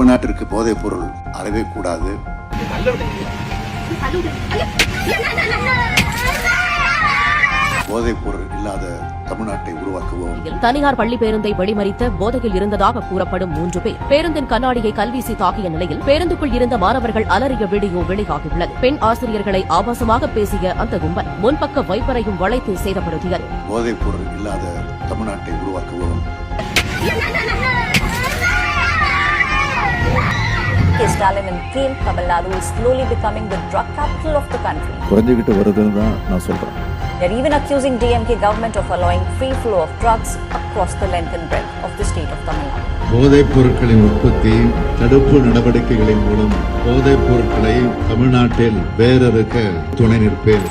தமிழ்நாட்டிற்கு போதைப் பொருள் அறவே கூடாது. போதைப் பொருள் இல்லாத தமிழ்நாட்டை உருவாக்குவோம். தனியார் பள்ளி பேருந்தை வெடிமறித்த போதையில் இருந்ததாக கூறப்படும் 3 பேர் பேருந்தின் கண்ணாடியை கல்வீசி தாக்கிய நிலையில் பேருந்துக்குள் இருந்த மாணவர்கள் அலறிய வீடியோ வெளியாகியுள்ளது. பெண் ஆசிரியர்களை ஆபாசமாக பேசிய அந்த கும்பல் முன்பக்க வைப்பரையும் வளைத்து சேதப்படுத்தியது. போதைப் பொருள் இல்லாத தமிழ்நாட்டை உருவாக்குவோம். Stalin and came, Tamil Nadu is slowly becoming the drug capital of the country. குறைஞ்சிக்கிட்டு வருதுன்னு தான் நான் சொல்றேன். They're even accusing DMK government of allowing free flow of drugs across the length and breadth of the state of Tamil Nadu. போதைப் பொருட்களின் உற்பத்தி தடுப்பு நடவடிக்கைகளின் மூலம் போதைப் பொருட்களை தமிழ்நாட்டில் வேரறுக்க துணை நிற்பேன்.